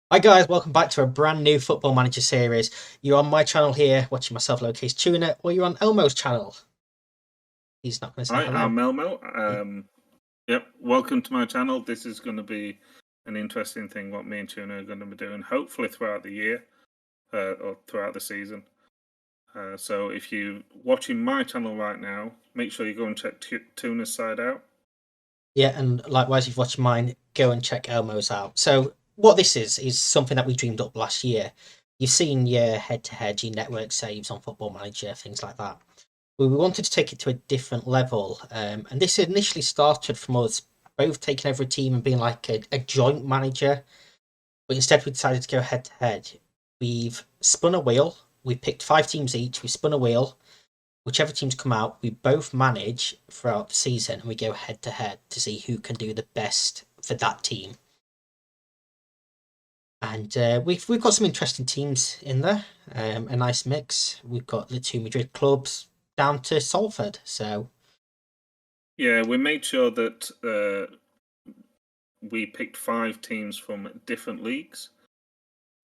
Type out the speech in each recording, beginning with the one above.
Hi guys, welcome back to a brand new Football Manager series. You're on my channel here, watching myself, Lowercase Tuna, or you're on Elmo's channel. He's not going to say Hi, hello. I'm Elmo. Yep, welcome to my channel. This is going to be an interesting thing what me and Tuna are going to be doing, hopefully throughout the year or throughout the season. So if you're watching my channel right now, make sure you go and check Tuna's side out. Yeah, and likewise, if you're watching mine, go and check Elmo's out. So what this is something that we dreamed up last year. You've seen your head-to-head, your network saves on Football Manager, things like that. We wanted to take it to a different level, and this initially started from us both taking over a team and being like a joint manager. But instead, we decided to go head to head. We've spun a wheel. We picked 5 teams each. We spun a wheel. Whichever teams come out, we both manage throughout the season, and we go head to head to see who can do the best for that team. And we've got some interesting teams in there. A nice mix. We've got the 2 Madrid clubs down to Salford. So Yeah, we made sure that we picked 5 teams from different leagues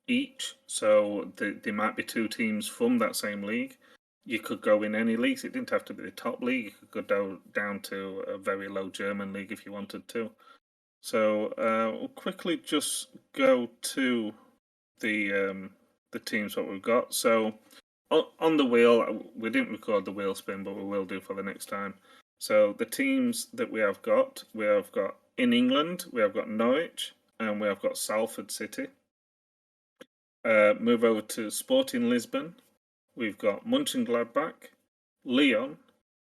each, so there might be 2 teams from that same league. You could go in any leagues. It didn't have to be the top league. You could go down to a very low German league if you wanted to. So we'll quickly just go to the teams what we've got. So on the wheel, we didn't record the wheel spin, but we will do for the next time. So the teams that we have got in England, we have got Norwich, and we have got Salford City. Move over to Sporting Lisbon. We've got Mönchengladbach, Lyon,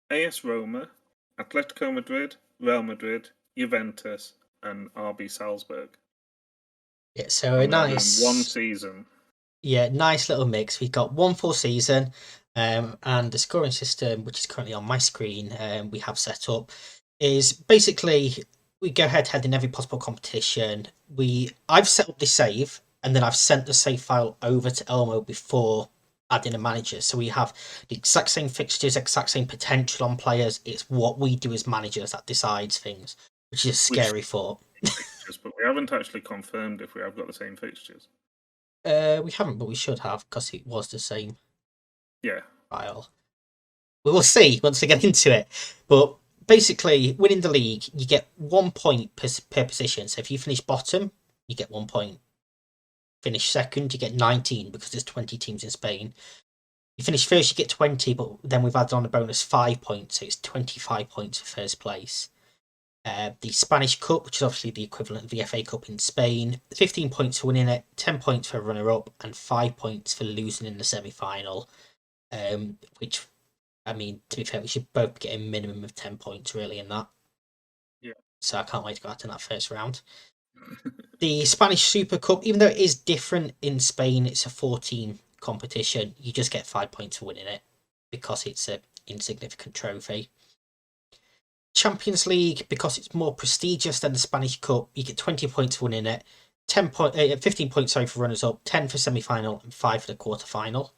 AS Roma, Atletico Madrid, Real Madrid, Juventus, and RB Salzburg. yeah, so a And they're all in one nice, season. yeah, nice little mix. We've got one full season, and the scoring system, which is currently on my screen, we have set up, is basically we go head to head in every possible competition. I've set up the save, and then I've sent the save file over to Elmo before adding a manager. So we have the exact same fixtures, exact same potential on players. It's what we do as managers that decides things, which is a We scary thought. fixtures, but we haven't actually confirmed if we have got the same fixtures. We haven't, but we should have because it was the same Yeah. file. We will see once we get into it. But basically, winning the league, you get 1 point per position. So if you finish bottom, you get 1 point. Finish second, you get 19 because there's 20 teams in Spain. You finish first, you get 20, but then we've added on a bonus 5 points, so it's 25 points for first place. The Spanish Cup, which is obviously the equivalent of the FA Cup in Spain, 15 points for winning it, 10 points for runner-up, and 5 points for losing in the semi-final. Which, I mean, to be fair, we should both get a minimum of 10 points really in that. Yeah. So I can't wait to go out in that first round. The Spanish Super Cup, even though it is different in Spain, it's a 14 competition. You just get 5 points for winning it because it's an insignificant trophy. Champions League, because it's more prestigious than the Spanish Cup, you get 20 points for winning it, 15 points for runners up, 10 for semi final, and 5 for the quarter final.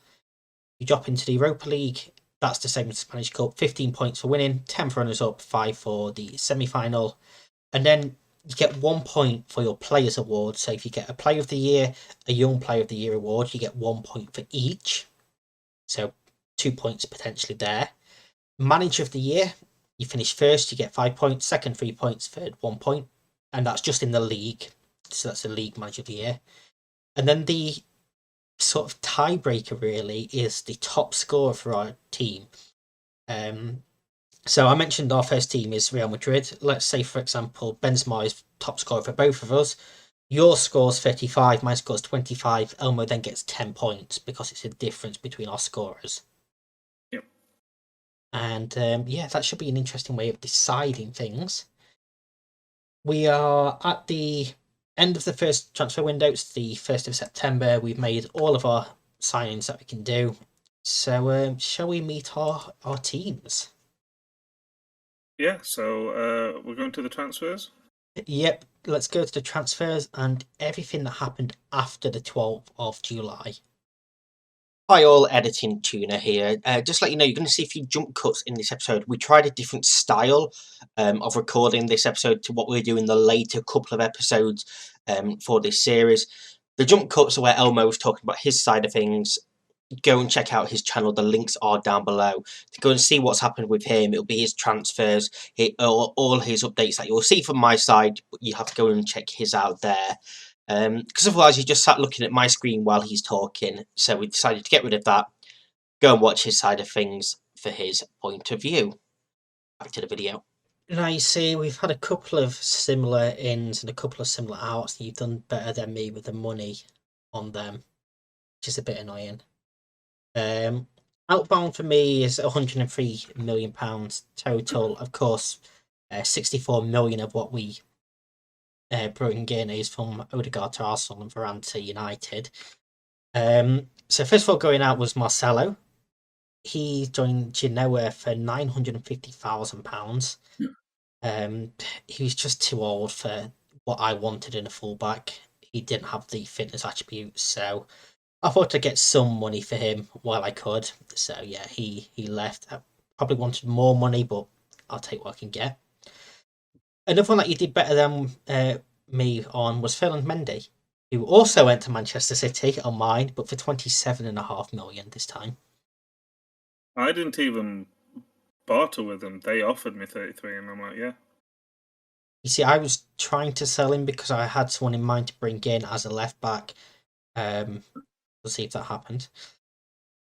You drop into the Europa League, that's the same as the Spanish Cup, 15 points for winning, 10 for runners up, 5 for the semi final. And then you get 1 point for your Players Award. So if you get a Player of the Year, a Young Player of the Year award, you get 1 point for each. So 2 points potentially there. Manager of the Year, you finish first, you get 5 points, second 3 points, third 1 point. And that's just in the league. So that's the League Manager of the Year. And then the sort of tiebreaker really is the top scorer for our team. So I mentioned our first team is Real Madrid. Let's say, for example, Benzema is top scorer for both of us. Your score's 35, my score's 25. Elmo then gets 10 points because it's a difference between our scorers. Yep. And yeah, that should be an interesting way of deciding things. We are at the end of the first transfer window. It's the 1st of September. We've made all of our signings that we can do. So shall we meet our teams? Yeah, so we're going to the transfers. Yep, let's go to the transfers and everything that happened after the 12th of July. Hi all, Editing Tuna here. Just let you know, you're going to see a few jump cuts in this episode. We tried a different style of recording this episode to what we're doing the later couple of episodes for this series. The jump cuts are where Elmo's talking about his side of things. Go and check out his channel. The links are down below to go and see what's happened with him. It'll be his transfers, all his updates that you'll see from my side. But you have to go and check his out there, because otherwise you just sat looking at my screen while he's talking. So we decided to get rid of that. Go and watch his side of things for his point of view. Back to the video. Now you see, we've had a couple of similar ins and a couple of similar outs. You've done better than me with the money on them, which is a bit annoying. Outbound for me is £103 million total. Of course, 64 million of what we bring in is from Odegaard to Arsenal and Varane to United. So first of all, going out was Marcelo. He joined Genoa for £950,000. He was just too old for what I wanted in a fullback. He didn't have the fitness attributes, so I thought I'd get some money for him while I could. So yeah, he left. I probably wanted more money, but I'll take what I can get. Another one that you did better than me on was Ferland Mendy, who also went to Manchester City on mine, but for 27.5 million this time. I didn't even barter with them. They offered me 33, and I'm like, yeah. You see, I was trying to sell him because I had someone in mind to bring in as a left back. We'll see if that happened.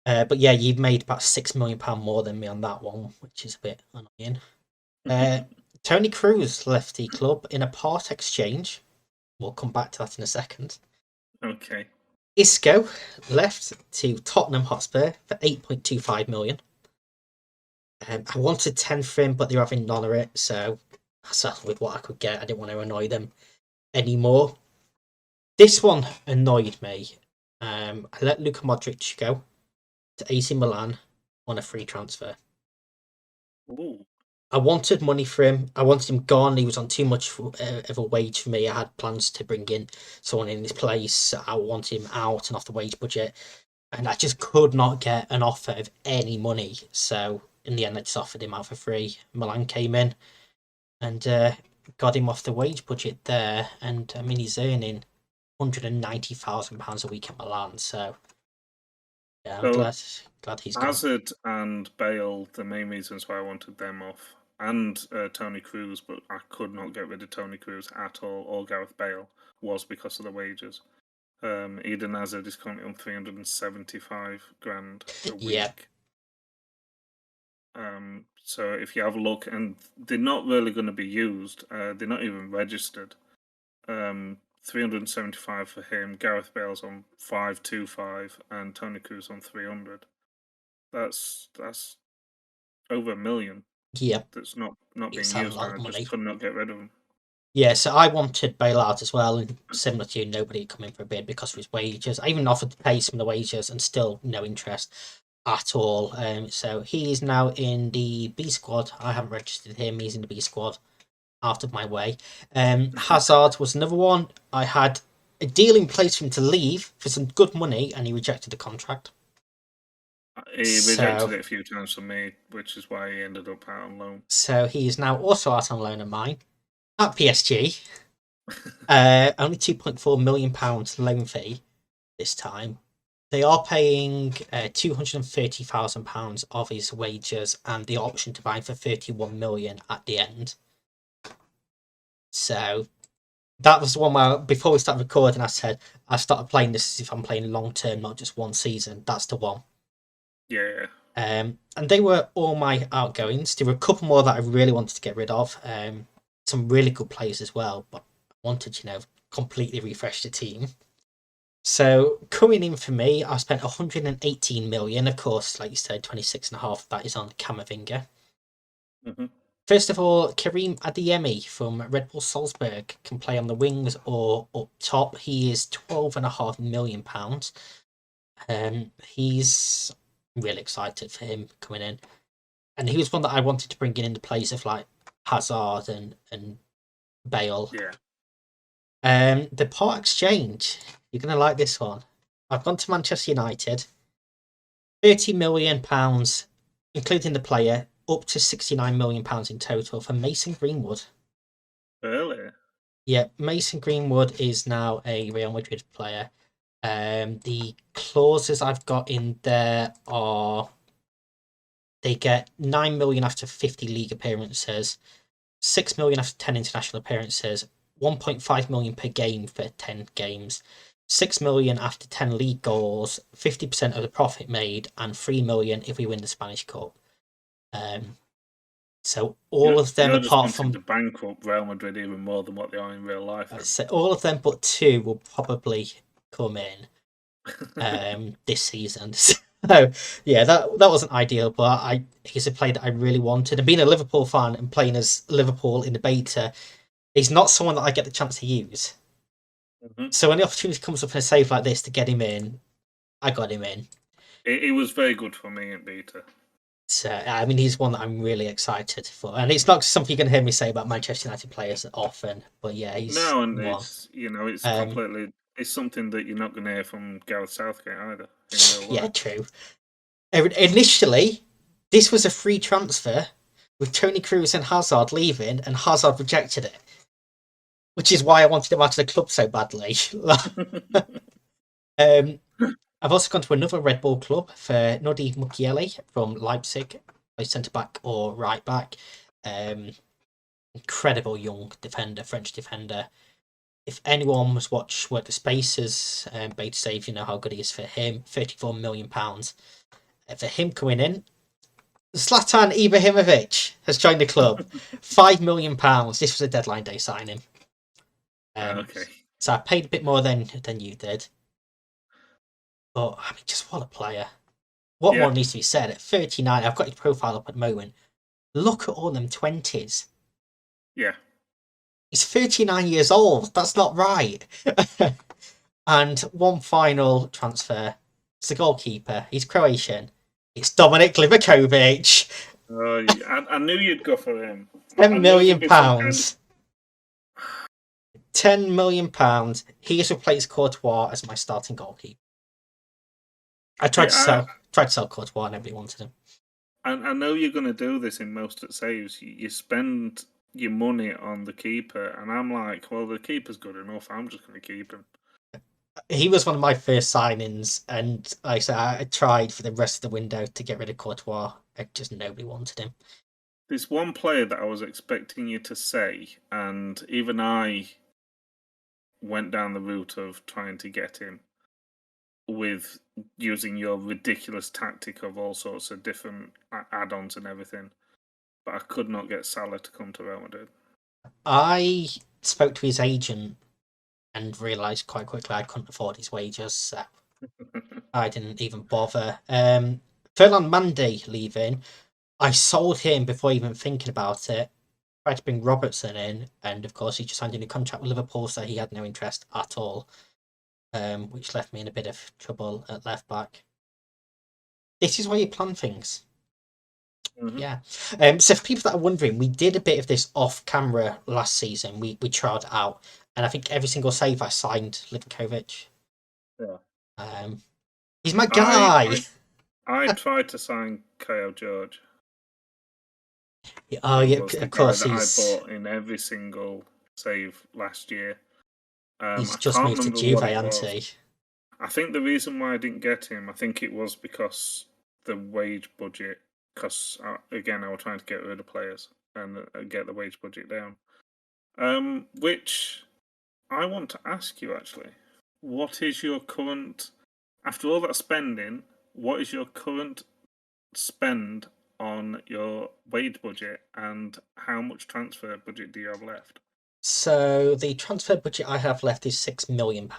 But yeah, you've made about £6 million more than me on that one, which is a bit annoying. Tony Cruz left the club in a part exchange. We'll come back to that in a second. Okay. Isco left to Tottenham Hotspur for 8.25 million. I wanted 10 for him, but they're having none of it, so I settled with what I could get. I didn't want to annoy them anymore. This one annoyed me. I let Luka Modric go to AC Milan on a free transfer. Ooh. I wanted money for him. I wanted him gone. He was on too much of a wage for me. I had plans to bring in someone in his place. I wanted him out and off the wage budget. And I just could not get an offer of any money. So in the end, I just offered him out for free. Milan came in and got him off the wage budget there. And I mean, he's earning £190,000 a week at Milan. So yeah, I'm glad he's gone. Hazard and Bale, the main reasons why I wanted them off, and Tony Cruz, but I could not get rid of Tony Cruz at all, or Gareth Bale, was because of the wages. Eden Hazard is currently on 375 grand a week. Yeah. So if you have a look, and they're not really going to be used, they're not even registered. 375 for him. Gareth Bale's on 525, and Tony Cruz on 300. That's over $1 million. Yeah. That's not being It's used. a lot of I money. just could not get rid of him. Yeah, so I wanted Bale out as well, and similar to you, nobody come in for a bid because of his wages. I even offered to pay some of the wages, and still no interest at all. So he is now in the B squad. I haven't registered him. He's in the B squad. Out of my way. Hazard was another one. I had a deal in place for him to leave for some good money, and he rejected the contract. He rejected it a few times from me, which is why he ended up out on loan. So he is now also out on loan of mine at PSG. Only £2.4 million loan fee this time. They are paying £230,000 of his wages and the option to buy for 31 million at the end. So that was the one where before we started recording, I said I started playing this as if I'm playing long term, not just one season. That's the one. Yeah. And they were all my outgoings. There were a couple more that I really wanted to get rid of. Some really good players as well, but I wanted, completely refresh the team. So coming in for me, I spent 118 million. Of course, like you said, 26.5. That is on Camavinga. Mm-hmm. First of all, Karim Adeyemi from Red Bull Salzburg can play on the wings or up top. He is £12.5 million. He's really excited for him coming in. And he was one that I wanted to bring in the place of like Hazard and Bale. Yeah. The part exchange, you're going to like this one. I've gone to Manchester United. £30 million, including the player, up to £69 million in total for Mason Greenwood. Really? Yeah, Mason Greenwood is now a Real Madrid player. The clauses I've got in there are they get 9 million after 50 league appearances, 6 million after 10 international appearances, 1.5 million per game for 10 games, 6 million after 10 league goals, 50% of the profit made, and 3 million if we win the Spanish Cup. So all of them You're just apart wanting from to bankrupt Real Madrid even more than what they are in real life. Then. so all of them but two will probably come in this season. So yeah, that wasn't ideal, but he's a player that I really wanted. And being a Liverpool fan and playing as Liverpool in the beta, he's not someone that I get the chance to use. Mm-hmm. So when the opportunity comes up in a save like this to get him in, I got him in. It was very good for me in beta. So I mean, he's one that I'm really excited for, and it's not something you're gonna hear me say about Manchester United players often. But yeah, he's No, and one. it's Um, completely it's something that you're not going to hear from Gareth Southgate either in real yeah, life. true. Initially, this was a free transfer with Tony Cruz and Hazard leaving, and Hazard rejected it, which is why I wanted him out of the club so badly. um, I've also gone to another Red Bull club for Nodi Mukiele from Leipzig, play centre back or right back. Incredible young defender, French defender. If anyone was watch Work the Spaces, beta save, you know how good he is for him. £34 million. For him coming in, Zlatan Ibrahimovic has joined the club. £5 million. This was a deadline day signing. Okay. So I paid a bit more than you did. But I mean, just what a player. What more needs to be said? At 39, I've got his profile up at the moment. Look at all them 20s. Yeah. He's 39 years old. That's not right. And one final transfer. It's the goalkeeper. He's Croatian. It's Dominik Livakovic. I knew you'd go for him. £10 I knew million. there'd be some kind of... £10 million. He has replaced Courtois as my starting goalkeeper. I tried to sell Courtois, nobody wanted him. I know you're going to do this in most at saves. You spend your money on the keeper, and I'm like, well, the keeper's good enough. I'm just going to keep him. He was one of my first signings, and like I said, I tried for the rest of the window to get rid of Courtois. Just nobody wanted him. There's one player that I was expecting you to say, and even I went down the route of trying to get him with using your ridiculous tactic of all sorts of different add-ons and everything. But I could not get Salah to come to Real Madrid. I spoke to his agent and realised quite quickly I couldn't afford his wages, so I didn't even bother. Ferland Mendy leaving, I sold him before even thinking about it. Tried to bring Robertson in, and of course he just signed a new contract with Liverpool, so he had no interest at all, which left me in a bit of trouble at left back. This is where you plan things. Mm-hmm. Yeah. So for people that are wondering, we did a bit of this off camera last season. We tried it out, and I think every single save I signed Livakovic. Yeah. He's my guy. I tried to sign Kyle George. Oh yeah, of course that he's. I bought in every single save last year. He's I just can't moved to remember Juve, what it hasn't was. he? I think the reason why I didn't get him, I think it was because the wage budget. Because again, I was trying to get rid of players and get the wage budget down. Which I want to ask you actually, what is your current? After all that spending, what is your current spend on your wage budget, and how much transfer budget do you have left? So the transfer budget I have left is £6 million,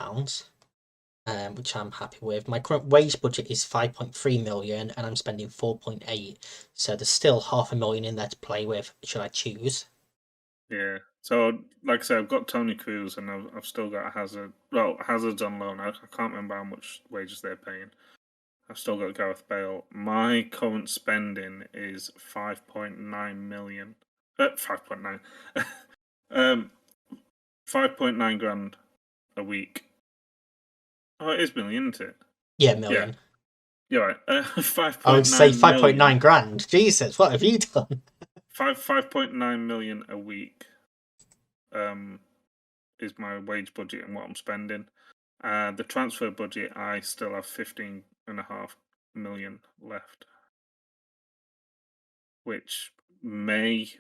which I'm happy with. My current wage budget is 5.3 million, and I'm spending 4.8. So there's still £500,000 in there to play with. Should I choose? Yeah. So, like I said, I've got Tony Cruz, and I've still got Hazard. Well, Hazard's on loan. I can't remember how much wages they're paying. I've still got Gareth Bale. My current spending is 5.9 million. 5.9. 5.9 grand a week. Oh, it is million, isn't it? Yeah, million. Yeah. You're right. 5.9 I would say 5.9 million. grand. Jesus, what have you done? 5.9 million a week. is my wage budget and what I'm spending. The transfer budget, I still have 15.5 million left, which may,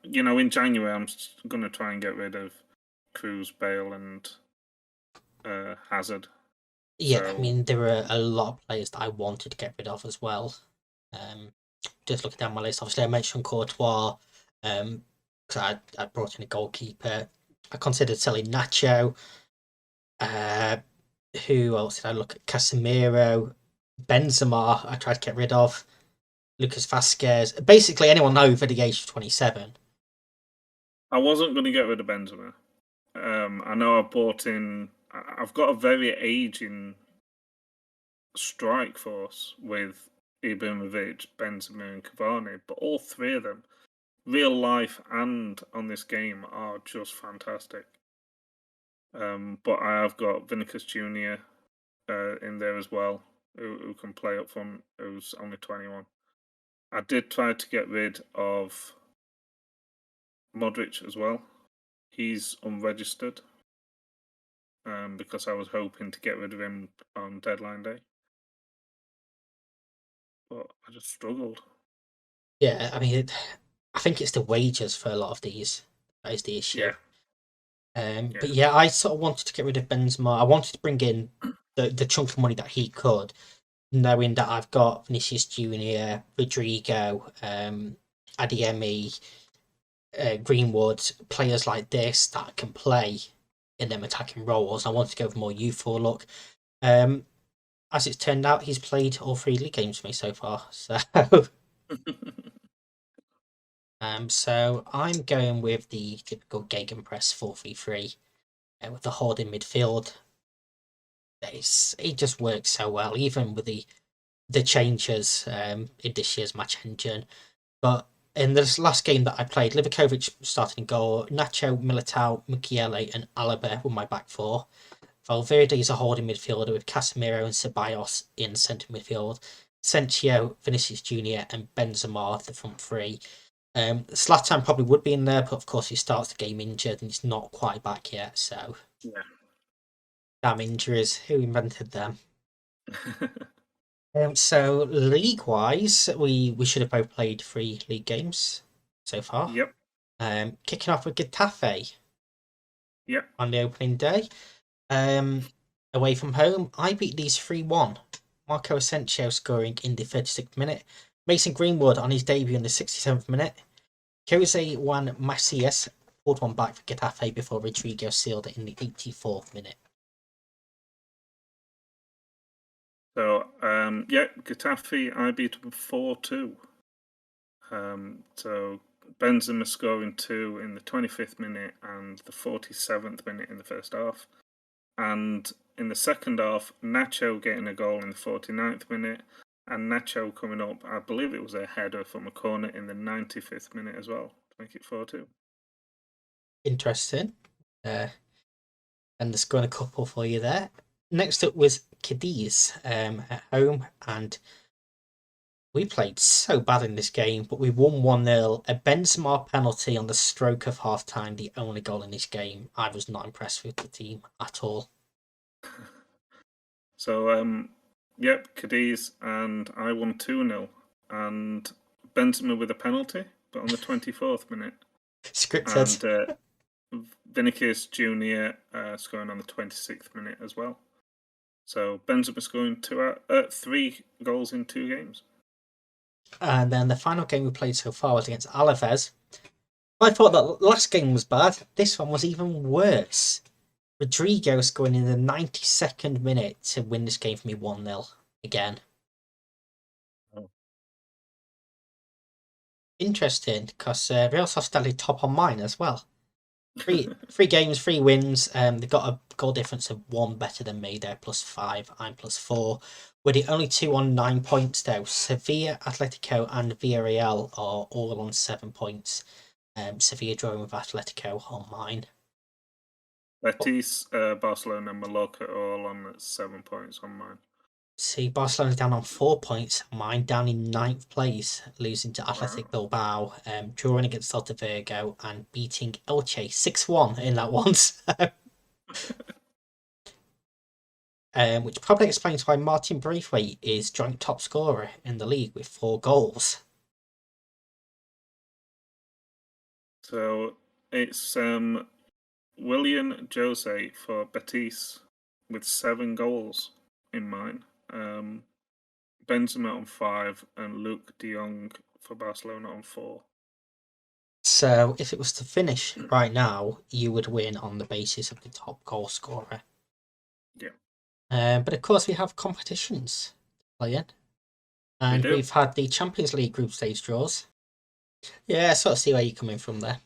in January I'm going to try and get rid of Cruz, Bale, and Hazard. Yeah, So, I mean, there were a lot of players that I wanted to get rid of as well. Just looking down my list, obviously I mentioned Courtois, because I brought in a goalkeeper. I considered selling Nacho. Who else did I look at? Casemiro, Benzema. I tried to get rid of Lucas Vasquez. Basically, anyone over the age of 27. I wasn't going to get rid of Benzema. I know I bought in. I've got a very aging strike force with Ibrahimovic, Benzema, and Cavani, but all three of them, real life and on this game, are just fantastic. But I have got Vinicius Junior in there as well, who can play up front, who's only 21. I did try to get rid of Modric as well. He's unregistered because I was hoping to get rid of him on deadline day. But I just struggled. Yeah, I mean, I think it's the wages for a lot of these that is the issue. Yeah. But yeah, I sort of wanted to get rid of Benzema. I wanted to bring in the chunk of money that he could, knowing that I've got Vinicius Junior, Rodrigo, Adeyemi, Greenwood, players like this that can play in them attacking roles. I wanted to go for more youthful look. As it's turned out, he's played all 3 league games for me so far. So I'm going with the typical Gegenpress 4-3-3 with the holding midfield. It just works so well, even with the changes in this year's match engine. But in this last game that I played, Livakovic starting goal, Nacho, Militao, Mukiele, and Alaba were my back four. Valverde is a holding midfielder with Casemiro and Ceballos in centre midfield. Sensio, Vinicius Junior, and Benzema the front three. Zlatan probably would be in there, but of course he starts the game injured and he's not quite back yet. So, Yeah. damn injuries. Who invented them? So league-wise, we should have both played 3 league games so far. Yep. Kicking off with Getafe Yep. on the opening day. Away from home, I beat these 3-1. Marco Asensio scoring in the 36th minute. Mason Greenwood on his debut in the 67th minute. Jose Juan Macias pulled one back for Getafe before Rodrigo sealed it in the 84th minute. So, Getafe, I beat them 4-2. So Benzema scoring 2 in the 25th minute and the 47th minute in the first half. And in the second half, Nacho getting a goal in the 49th minute, and Nacho coming up, I believe it was a header from a corner in the 95th minute as well, to make it 4-2. Interesting. And there's going a couple for you there. Next up was Cadiz at home, and we played so bad in this game, but we won 1-0. A Benzema penalty on the stroke of half time, the only goal in this game. I was not impressed with the team at all. So, Cadiz, and I won 2-0. And Benzema with a penalty, but on the 24th minute. Scripted. And Vinicius Junior scoring on the 26th minute as well. So Benzema scoring 3 goals in 2 games. And then the final game we played so far was against Alaves. I thought that last game was bad. This one was even worse. Rodrigo scoring in the 92nd minute to win this game for me 1-0 again. Oh. Interesting, because Real Sociedad top on mine as well. Three games, 3 wins. They've got a goal difference of 1 better than me. They're +5, I'm +4. We're the only 2 on 9 points though. Sevilla, Atletico, and Villarreal are all on 7 points. Sevilla drawing with Atletico on mine. Betis, Barcelona, and Mallorca are all on 7 points on mine. See, Barcelona's down on 4 points. Mine down in 9th place, losing to Athletic Bilbao, drawing against Celta Vigo, and beating Elche 6-1 in that one. Which probably explains why Martin Braithwaite is joint top scorer in the league with 4 goals. So it's William Jose for Betis with 7 goals in mine. Benzema on 5 and Luke de Jong for Barcelona on 4. So if it was to finish right now, you would win on the basis of the top goal scorer. Yeah. But of course, we have competitions to play in. And we've had the Champions League group stage draws. Yeah, I sort of see where you're coming from there.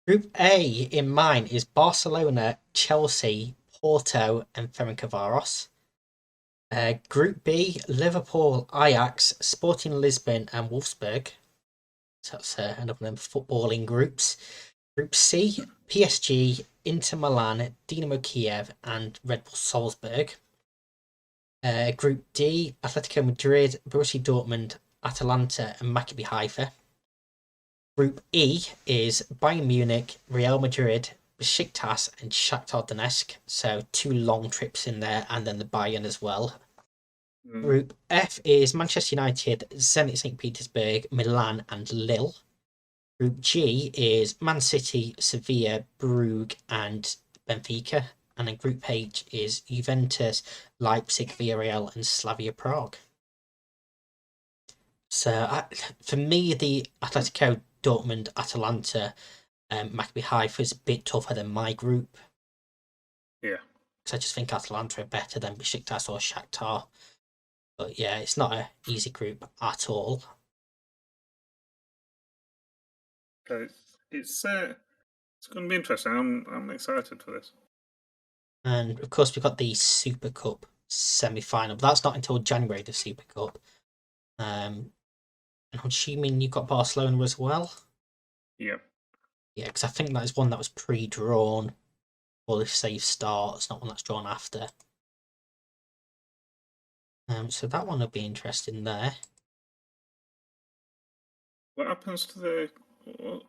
Group A in mine is Barcelona, Chelsea, Porto, and Ferencvaros. Group B, Liverpool, Ajax, Sporting Lisbon, and Wolfsburg. So that's another of them footballing groups. Group C, PSG, Inter Milan, Dinamo Kiev, and Red Bull Salzburg. Group D, Atletico Madrid, Borussia Dortmund, Atalanta, and Maccabi Haifa. Group E is Bayern Munich, Real Madrid, Besiktas, and Shakhtar Donetsk. So 2 long trips in there, and then the Bayern as well. Group F is Manchester United, Zenit St. Petersburg, Milan, and Lille. Group G is Man City, Sevilla, Brugge, and Benfica. And then Group H is Juventus, Leipzig, Villarreal, and Slavia Prague. So for me, the Atletico, Dortmund, Atalanta, Maccabi Haifa is a bit tougher than my group. Yeah. Because I just think Atalanta are better than Besiktas or Shakhtar. But yeah, it's not an easy group at all. It's going to be interesting. I'm excited for this. And of course, we've got the Super Cup semi-final. But that's not until January, the Super Cup. And I'm assuming you've got Barcelona as well? Yep. Yeah, because I think that is one that was pre-drawn for the safe start. It's not one that's drawn after. So that one will be interesting there. What happens to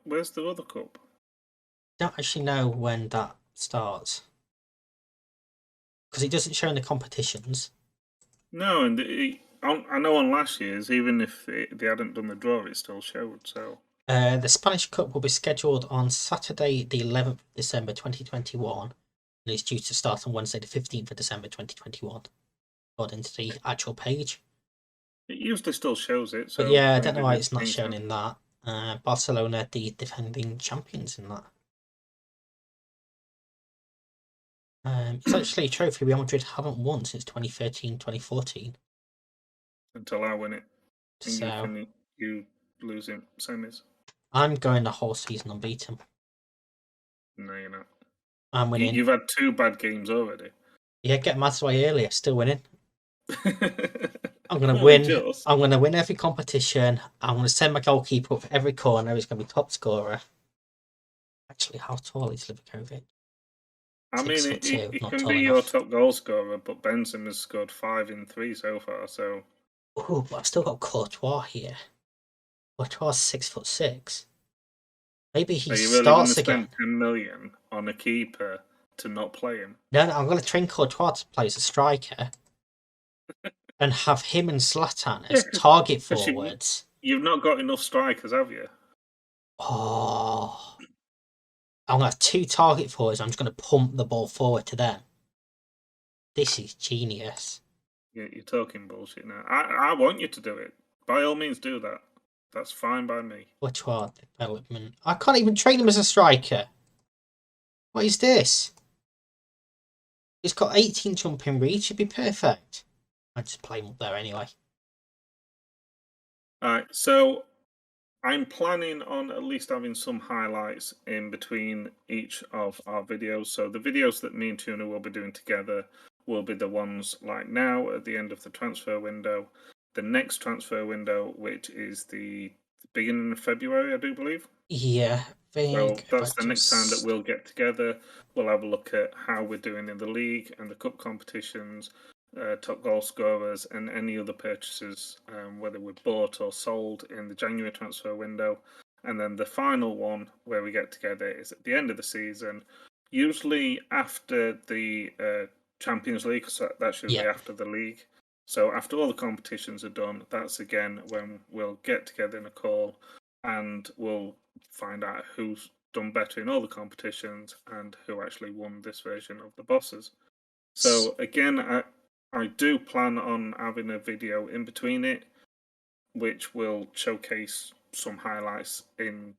where's the other cup? I don't actually know when that starts. Because it doesn't show in the competitions. No, and I know on last year's, even if they hadn't done the draw, it still showed. So the Spanish Cup will be scheduled on Saturday, the 11th of December 2021, and it's due to start on Wednesday, the 15th of December 2021, according to the actual page. it usually still shows it. So But yeah, I don't know why it's not shown in that. Barcelona, the defending champions in that. It's actually a trophy Real Madrid haven't won since 2013-2014. Until I win it, and So you lose in semis. I'm going the whole season unbeaten. No, you're not. I'm winning. You've had 2 bad games already. Yeah, get Mads away earlier, still winning. I'm going to win. I'm going to win every competition. I'm going to send my goalkeeper up for every corner. He's going to be top scorer. Actually, how tall is Livakovic? I mean, 6'2", it not can tall be enough. your top goal scorer, but Benzema has scored 5 in 3 so far. So. Oh, but I've still got Courtois here. Courtois 6'6". Maybe he Are you really starts going to again. spend 10 million on a keeper to not play him? No, I'm going to train Courtois to play as a striker. And have him and Zlatan as target forwards. You've not got enough strikers, have you? Oh. I'm going to have 2 target forwards. I'm just going to pump the ball forward to them. This is genius. You're talking bullshit now. I want you to do it. By all means, do that. That's fine by me. Courtois development. I can't even train him as a striker. What is this? He's got 18 jumping reach. Should be perfect. I'd just play him up there anyway. Alright, so I'm planning on at least having some highlights in between each of our videos. So the videos that me and Tuna will be doing together will be the ones like now at the end of the transfer window. The next transfer window, which is the beginning of February, I do believe. Yeah, So that's the next time that we'll get together. We'll have a look at how we're doing in the league and the cup competitions. top goal scorers, and any other purchases, whether we're bought or sold in the January transfer window. And then the final one where we get together is at the end of the season, usually after the Champions League, so that's usually after the league. So after all the competitions are done, that's again when we'll get together in a call and we'll find out who's done better in all the competitions and who actually won this version of the bosses. So again, I do plan on having a video in between it, which will showcase some highlights in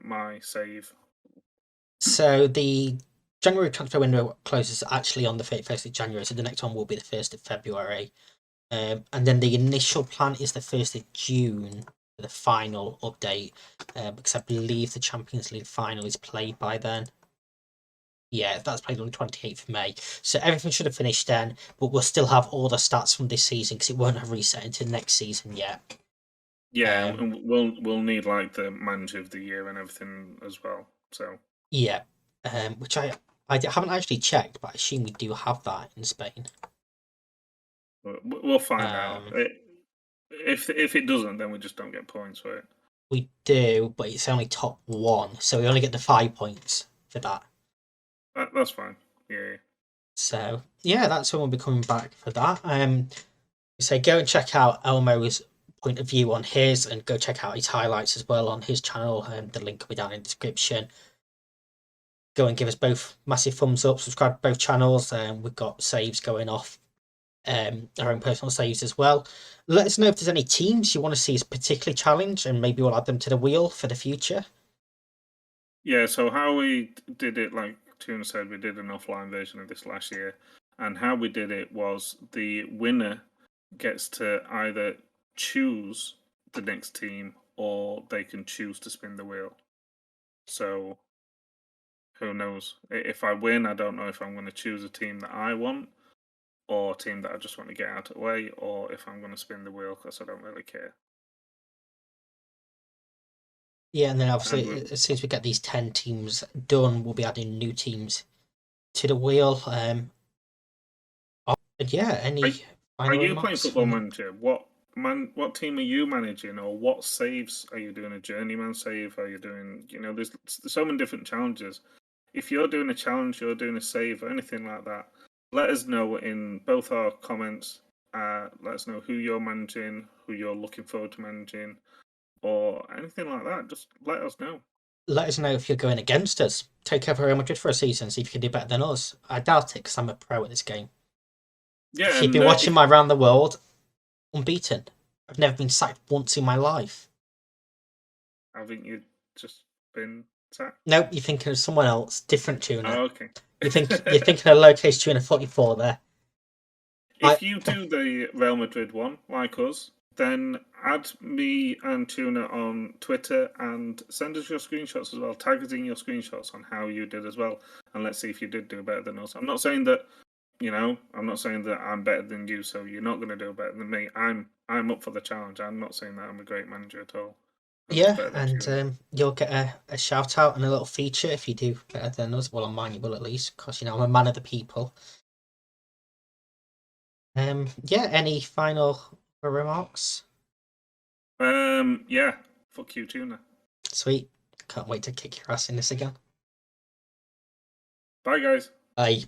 my save. So the January transfer window closes actually on the 31st of January, so the next one will be the 1st of February. And then the initial plan is the 1st of June for the final update, because I believe the Champions League final is played by then. Yeah, that's played on the 28th of May. So everything should have finished then, but we'll still have all the stats from this season because it won't have reset into next season yet. Yeah, and we'll need like the manager of the year and everything as well. So yeah, which I haven't actually checked, but I assume we do have that in Spain. we'll find out. If it doesn't, then we just don't get points for it. We do, but it's only top one, so we only get the 5 points for that. That's fine. Yeah. So yeah, that's when we'll be coming back for that. So go and check out Elmo's point of view on his, and go check out his highlights as well on his channel. The link will be down in the description. Go and give us both massive thumbs up. Subscribe to both channels. We've got saves going off, our own personal saves as well. Let us know if there's any teams you want to see as particularly challenged, and maybe we'll add them to the wheel for the future. Yeah. So how we did it, like Tuna said, we did an offline version of this last year, and how we did it was the winner gets to either choose the next team or they can choose to spin the wheel. So who knows? If I win, I don't know if I'm going to choose a team that I want or a team that I just want to get out of the way, or if I'm going to spin the wheel because I don't really care. Yeah, and then obviously as soon as we get these 10 teams done, we'll be adding new teams to the wheel. And yeah, any are final you remarks playing Football Manager? What team are you managing, or what saves are you doing? A journeyman save? Are you doing? There's so many different challenges. If you're doing a challenge, you're doing a save, or anything like that, let us know in both our comments. Let us know who you're managing, who you're looking forward to managing, or anything like that. Just let us know. Let us know if you're going against us. Take over Real Madrid for a season, see if you can do better than us. I doubt it, because I'm a pro at this game. Yeah, If you've been watching my Around the World, unbeaten. I've never been sacked once in my life. Haven't you just been sacked? Nope, you're thinking of someone else. Different Tuna. Oh, okay. You're thinking of lowercase Tuna 44 there. If you do the Real Madrid one, like us, then add me and Tuna on Twitter and send us your screenshots as well. Tag us in your screenshots on how you did as well, and let's see if you did do better than us. I'm not saying that, I'm not saying that I'm better than you, so you're not going to do better than me. I'm up for the challenge. I'm not saying that I'm a great manager at all. Yeah, and you'll get a shout out and a little feature if you do better than us. Well, on mine you will at least, because I'm a man of the people. Yeah, any final remarks? Yeah, fuck you, Tuna. Sweet. Can't wait to kick your ass in this again. Bye, guys. Bye.